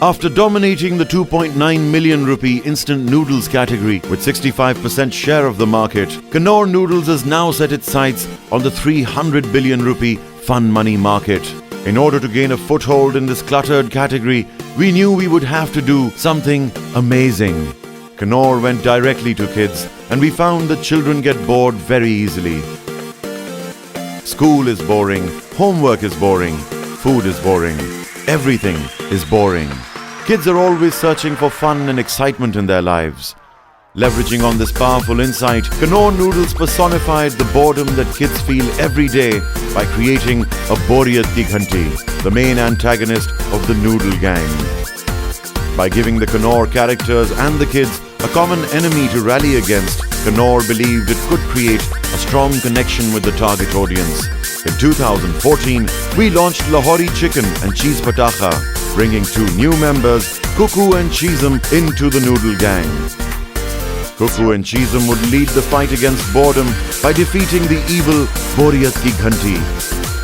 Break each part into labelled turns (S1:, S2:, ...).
S1: After dominating the 2.9 million rupee instant noodles category with 65% share of the market, Knorr Noodles has now set its sights on the 300 billion rupee fun money market. In order to gain a foothold in this cluttered category, we knew we would have to do something amazing. Knorr went directly to kids, and we found that children get bored very easily. School is boring, homework is boring, food is boring, everything is boring. Kids are always searching for fun and excitement in their lives. Leveraging on this powerful insight, Knorr Noodles personified the boredom that kids feel every day by creating a Boreat Ki Ghanti, the main antagonist of the noodle gang. By giving the Knorr characters and the kids a common enemy to rally against, Knorr believed it could create a strong connection with the target audience. In 2014, we launched Lahori Chicken and Cheese Patakha, bringing two new members, Cuckoo and Cheesem, into the noodle gang. Cuckoo and Cheesem would lead the fight against boredom by defeating the evil Boreat Ki Ghanti.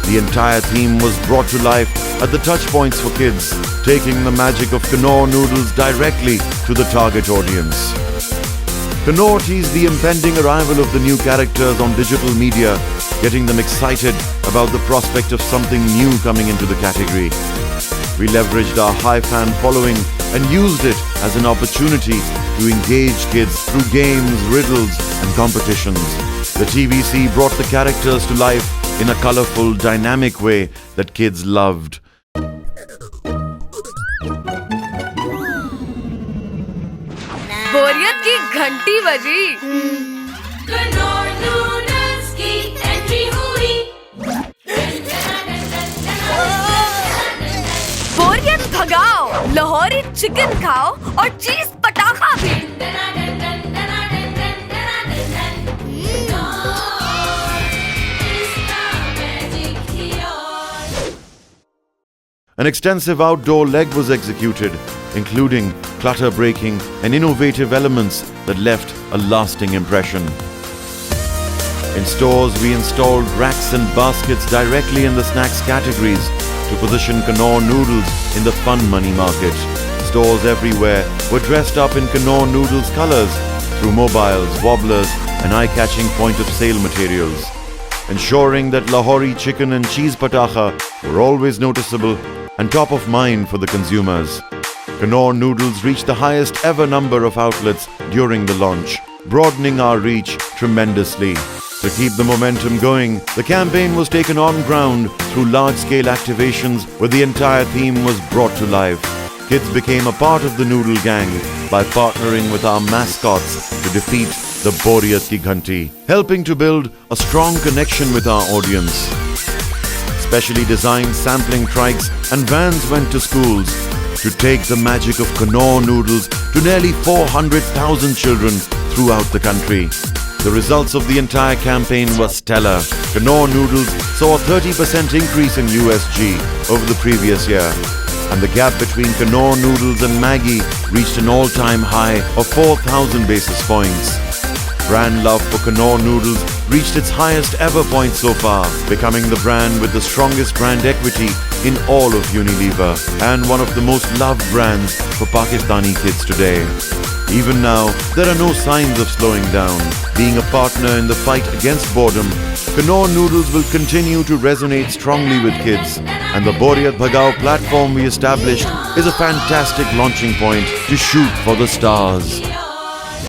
S1: The entire theme was brought to life at the touchpoints for kids, taking the magic of Knorr Noodles directly to the target audience. Knorr teased the impending arrival of the new characters on digital media, getting them excited about the prospect of something new coming into the category. We leveraged our high fan following and used it as an opportunity to engage kids through games, riddles and competitions. The TVC brought the characters to life in a colorful, dynamic way that kids loved.
S2: बोरियत की घंटी बजी।
S3: Knorr noodles की entry हुई।
S2: बोरियत भगाओ, Lahori chicken खाओ और चीज पटाखा भी।
S1: An extensive outdoor leg was executed, including clutter-breaking and innovative elements that left a lasting impression. In stores, we installed racks and baskets directly in the snacks categories to position Knorr Noodles in the fun money market. Stores everywhere were dressed up in Knorr Noodles colors through mobiles, wobblers and eye-catching point-of-sale materials, ensuring that Lahori Chicken and Cheese Patakha were always noticeable and top of mind for the consumers. Knorr Noodles reached the highest ever number of outlets during the launch, broadening our reach tremendously. To keep the momentum going, the campaign was taken on ground through large-scale activations where the entire theme was brought to life. Kids became a part of the noodle gang by partnering with our mascots to defeat the Boreat Ki Ghanti, helping to build a strong connection with our audience. Specially designed sampling trikes and vans went to schools to take the magic of Knorr Noodles to nearly 400,000 children throughout the country. The results of the entire campaign were stellar. Knorr Noodles saw a 30% increase in USG over the previous year, and the gap between Knorr Noodles and Maggi reached an all-time high of 4,000 basis points. Brand love for Knorr Noodles reached its highest ever point so far, becoming the brand with the strongest brand equity in all of Unilever and one of the most loved brands for Pakistani kids today. Even now, there are no signs of slowing down. Being a partner in the fight against boredom, Knorr Noodles will continue to resonate strongly with kids, and the Boreat Bhagao platform we established is a fantastic launching point to shoot for the stars.